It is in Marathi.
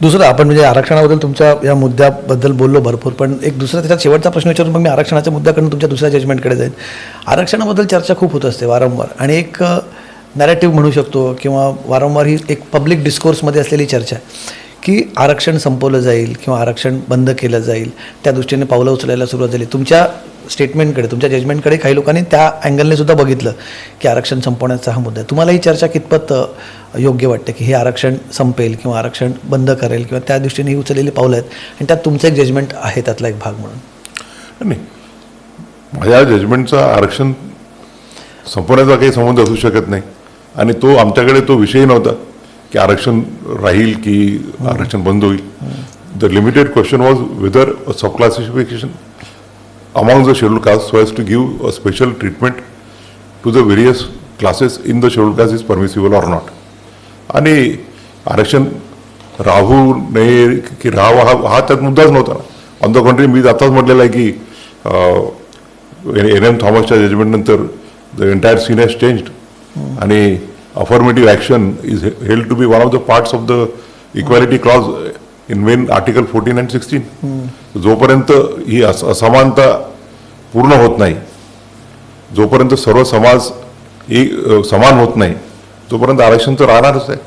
दुसरं आपण म्हणजे आरक्षणाबद्दल तुमच्या या मुद्द्याबद्दल बोललो भरपूर, पण एक दुसरा त्याच्यात शेवटचा प्रश्न विचारून मग मी आरक्षणाच्या मुद्द्याकडून तुमच्या दुसऱ्या जजमेंटकडे जाईल. आरक्षणाबद्दल चर्चा खूप होत असते वारंवार आणि एक नॅरेटिव्ह म्हणू शकतो किंवा वारंवार ही एक पब्लिक डिस्कोर्समध्ये असलेली चर्चा आहे की आरक्षण संपवलं जाईल किंवा आरक्षण बंद केलं जाईल, त्या दृष्टीने पावलं उचलायला सुरुवात झाली. तुमच्या स्टेटमेंटकडे, तुमच्या जजमेंटकडे काही लोकांनी त्या अँगलने सुद्धा बघितलं की आरक्षण संपवण्याचा हा मुद्दा आहे. तुम्हाला ही चर्चा कितपत योग्य वाटते की हे आरक्षण संपेल किंवा आरक्षण बंद करेल किंवा त्या दृष्टीने ही उचललेली पावलं आहेत आणि त्यात तुमचं एक जजमेंट आहे त्यातला एक भाग म्हणून? नाही, माझ्या जजमेंटचा आरक्षण संपवण्याचा काही संबंध असू शकत नाही आणि तो आमच्याकडे तो विषय नव्हता की आरक्षण राहील की आरक्षण बंद होईल. The limited question was whether sub classification among the scheduled castes so as to give a special treatment to the various classes in the scheduled caste is permissible or not. आणि आरक्षण राहू नये की राहावं हा त्यात मुद्दाच नव्हता. ऑन द कंट्री मी आताच म्हटलेलं आहे की एन थॉमसच्या जजमेंटनंतर the entire scene has changed आणि affirmative action is held to be one of the parts of the equality clause in main article 14 and 16. जोपर्यंत ही असमानता पूर्ण होत नाही, जोपर्यंत सर्व समाज समान होत नाही, तोपर्यंत आरक्षण तर राहणारच आहे.